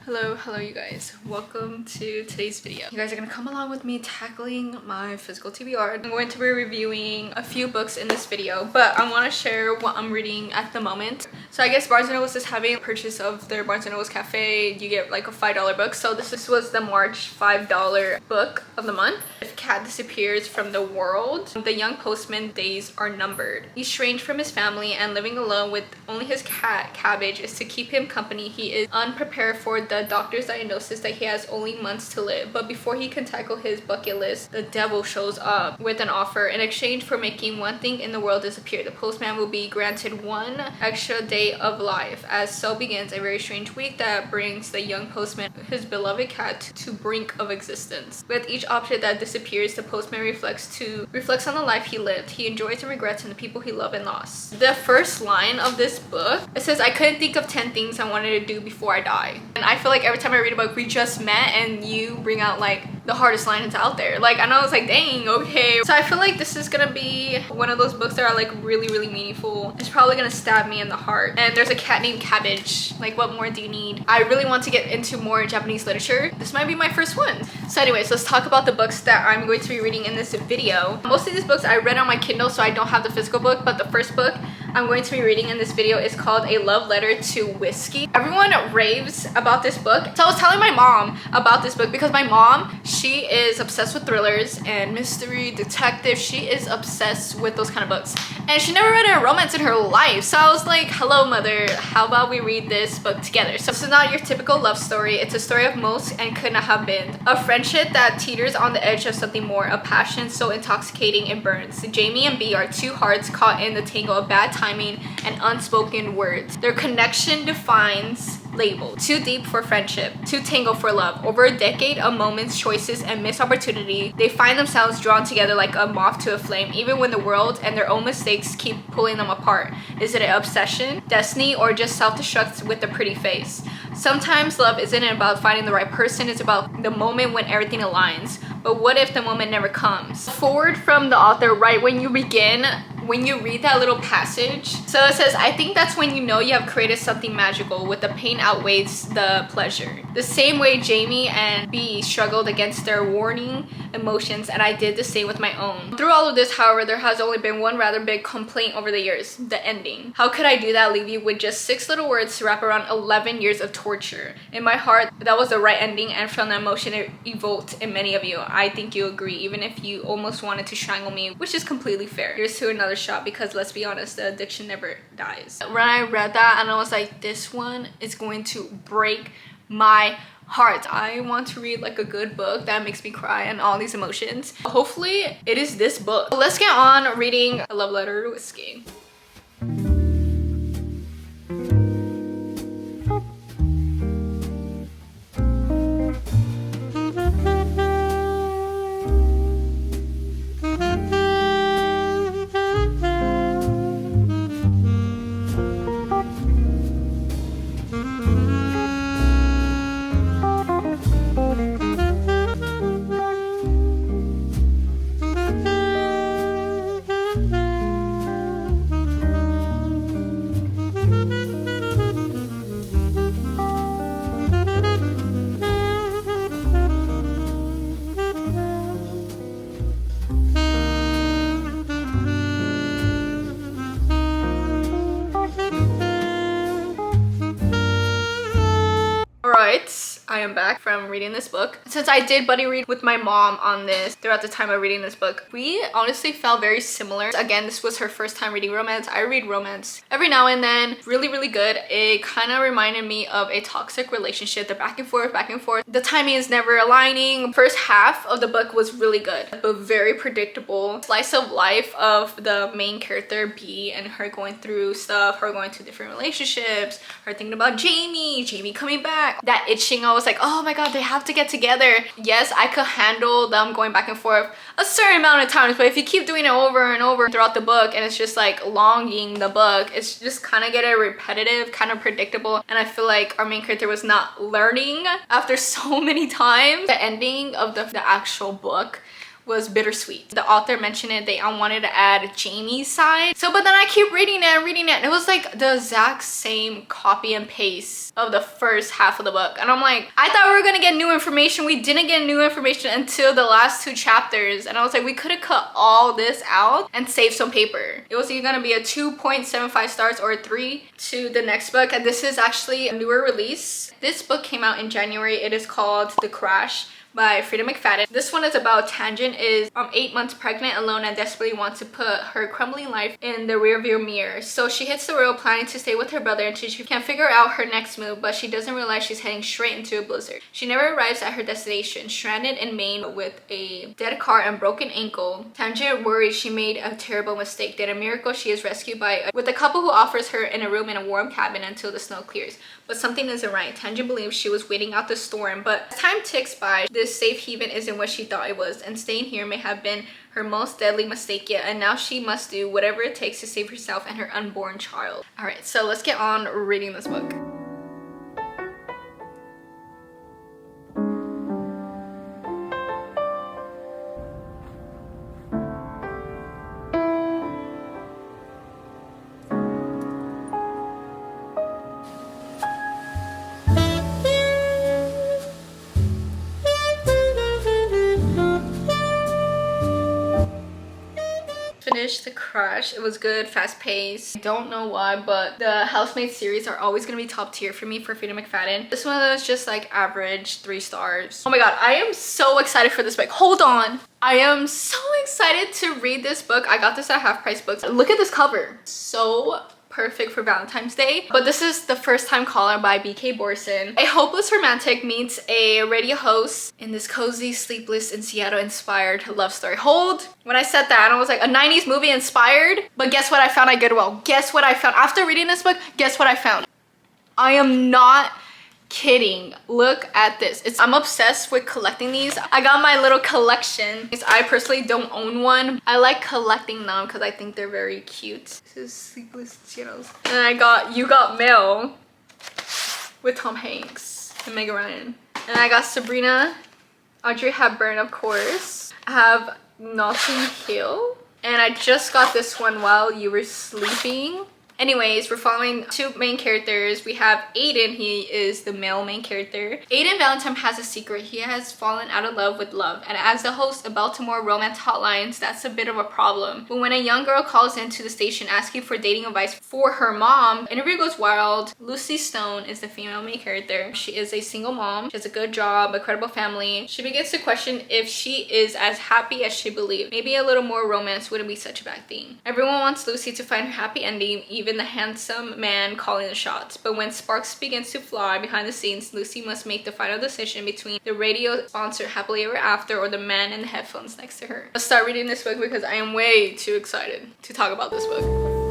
Hello you guys. Welcome to today's video. You guys are gonna come along with me tackling my physical TBR. I'm going to be reviewing a few books in this video, but I want to share what I'm reading at the moment. So I guess Barnes & Noble is having a purchase of their Barnes & Noble's Cafe. You get like a $5 book. So this was the March $5 book of the month. If cat disappears from the world, the young postman's days are numbered. He's estranged from his family and living alone with only his cat, Cabbage, is to keep him company. He is unprepared for the doctor's diagnosis that he has only months to live. But before he can tackle his bucket list, the devil shows up with an offer. In exchange for making one thing in the world disappear, the postman will be granted one extra day of life. As so begins a very strange week that brings the young postman his beloved cat to brink of existence. With each object that disappears, the postman reflects on the life he lived. He enjoys and regrets in the people he loved and lost. The first line of this book, it says, "I couldn't think of 10 things I wanted to do before I die." And I feel like every time I read a book, we just met and you bring out like the hardest lines out there. Like, I know, I was like, dang, okay. So I feel like this is gonna be one of those books that are like really meaningful. It's probably gonna stab me in the heart. And there's a cat named Cabbage. Like, what more do you need? I really want to get into more Japanese literature. This might be my first one. So anyways, let's talk about the books that I'm going to be reading in this video. Most of these books I read on my Kindle, so I don't have the physical book, but the first book I'm going to be reading in this video is called A Love Letter to Whiskey. Everyone raves about this book. So I was telling my mom about this book because my mom, she is obsessed with thrillers and mystery, detective. She is obsessed with those kind of books. And she never read a romance in her life. So I was like, hello mother, how about we read this book together? So this is not your typical love story. It's a story of most and could not have been. A friendship that teeters on the edge of something more. A passion so intoxicating it burns. Jamie and B are two hearts caught in the tangle of bad timing and unspoken words. Their connection defines label. Too deep for friendship, too tangled for love. Over a decade of moments, choices, and missed opportunity, they find themselves drawn together like a moth to a flame, even when the world and their own mistakes keep pulling them apart. Is it an obsession, destiny, or just self-destruct with a pretty face? Sometimes love isn't about finding the right person, it's about the moment when everything aligns. But what if the moment never comes? Forward from the author, right when you begin, when you read that little passage. So it says, "I think that's when you know you have created something magical, with the pain outweighs the pleasure. The same way Jamie and B struggled against their warning emotions, and I did the same with my own. Through all of this, however, there has only been one rather big complaint over the years, the ending. How could I do that, leave you with just 6 little words to wrap around 11 years of torture? In my heart, that was the right ending, and from the emotion it evoked in many of you, I think you agree, even if you almost wanted to strangle me, which is completely fair. Here's to another shot, because let's be honest, the addiction never dies." When I read that, and I was like, this one is going to break my heart. I want to read like a good book that makes me cry and all these emotions. Hopefully it is this book. Let's get on reading A Love Letter to Whiskey. I am back from reading this book. Since I did buddy read with my mom on this throughout the time of reading this book, we honestly felt very similar. Again, this was her first time reading romance. I read romance every now and then. Really good. It kind of reminded me of a toxic relationship. The back and forth. The timing is never aligning. First half of the book was really good, but very predictable. Slice of life of the main character, B, and her going through stuff, her going to different relationships, her thinking about Jamie coming back. That itching, I was like, oh my god, they have to get together. Yes, I could handle them going back and forth a certain amount of times, but if you keep doing it over and over throughout the book and it's just like longing the book, it's just kind of getting repetitive, kind of predictable, and I feel like our main character was not learning after so many times. The ending of the actual book was bittersweet. The author mentioned it, they wanted to add Jamie's side. So, but then I keep reading it and reading it, and it was like the exact same copy and paste of the first half of the book. And I'm like, I thought we were gonna get new information. We didn't get new information until the last 2 chapters. And I was like, we could have cut all this out and saved some paper. It was either gonna be a 2.75 stars or a 3 to the next book. And this is actually a newer release. This book came out in January. It is called The Crash by Frida McFadden. This one is about Tangent is 8 months pregnant, alone, and desperately wants to put her crumbling life in the rearview mirror. So she hits the road planning to stay with her brother until she can figure out her next move, but she doesn't realize she's heading straight into a blizzard. She never arrives at her destination, stranded in Maine with a dead car and broken ankle. Tangent worries she made a terrible mistake. Then a miracle, she is rescued with a couple who offers her in a room in a warm cabin until the snow clears. But something isn't right. Tangent believes she was waiting out the storm, but as time ticks by, this safe haven isn't what she thought it was, and staying here may have been her most deadly mistake yet, and now she must do whatever it takes to save herself and her unborn child. All right, so let's get on reading this book. Finished The Crash. It was good, fast-paced. I don't know why, but the Housemaid series are always gonna be top tier for me for Frida McFadden. This one was just like average 3 stars. Oh my god, I am so excited for this book. Hold on. I am so excited to read this book. I got this at Half Price Books. Look at this cover. So perfect for Valentine's Day. But this is The First Time Caller by B.K. Borson. A hopeless romantic meets a radio host in this cozy, sleepless, in Seattle inspired love story. Hold! When I said that, I was like, a 90s movie inspired? But guess what I found at Goodwill? Guess what I found? After reading this book, guess what I found? I am not kidding. Look at this. I'm obsessed with collecting these. I got my little collection. I personally don't own one. I like collecting them because I think they're very cute. This is Sleepless Seattle. And I got You Got Mail with Tom Hanks and Meg Ryan. And I got Sabrina, Audrey Hepburn, of course. I have Notting Hill. And I just got this one while you were sleeping. Anyways, we're following 2 main characters. We have Aiden. He is the male main character. Aiden Valentine has a secret. He has fallen out of love with love. And as the host of Baltimore Romance Hotlines, that's a bit of a problem. But when a young girl calls into the station asking for dating advice for her mom, interview goes wild. Lucy Stone is the female main character. She is a single mom. She has a good job, a credible family. She begins to question if she is as happy as she believed. Maybe a little more romance wouldn't be such a bad thing. Everyone wants Lucy to find her happy ending, even the handsome man calling the shots. But when sparks begins to fly behind the scenes, Lucy must make the final decision between the radio sponsored Happily Ever After or the man in the headphones next to her. Let's start reading this book because I am way too excited to talk about this book.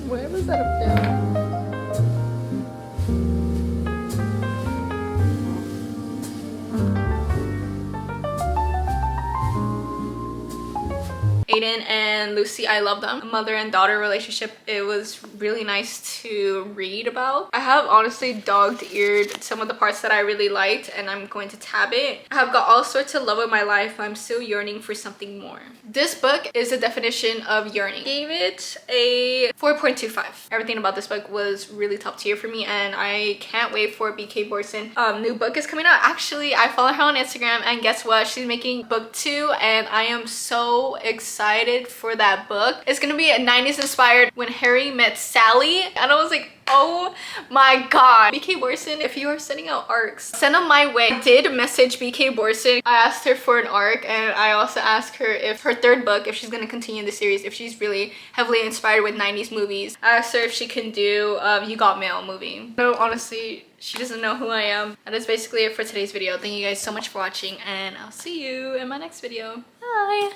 Where was that up there? Aiden and Lucy, I love them. Mother and daughter relationship, it was really nice to read about. I have honestly dog-eared some of the parts that I really liked, and I'm going to tab it. I have got all sorts of love in my life. I'm still yearning for something more. This book is a definition of yearning. Gave it a 4.25. Everything about this book was really top tier for me, and I can't wait for BK Borson new book is coming out. Actually, I follow her on Instagram, and guess what? She's making book 2, and I am so excited for that book. It's gonna be a 90s inspired When Harry Met Sally, and I was like, oh my god. BK Borson, if you are sending out arcs, send them my way. I did message BK Borson. I asked her for an arc, and I also asked her if her 3rd book, if she's going to continue the series, if she's really heavily inspired with 90s movies. I asked her if she can do You Got Mail movie. So honestly, she doesn't know who I am. That is basically it for today's video. Thank you guys so much for watching, and I'll see you in my next video. Bye!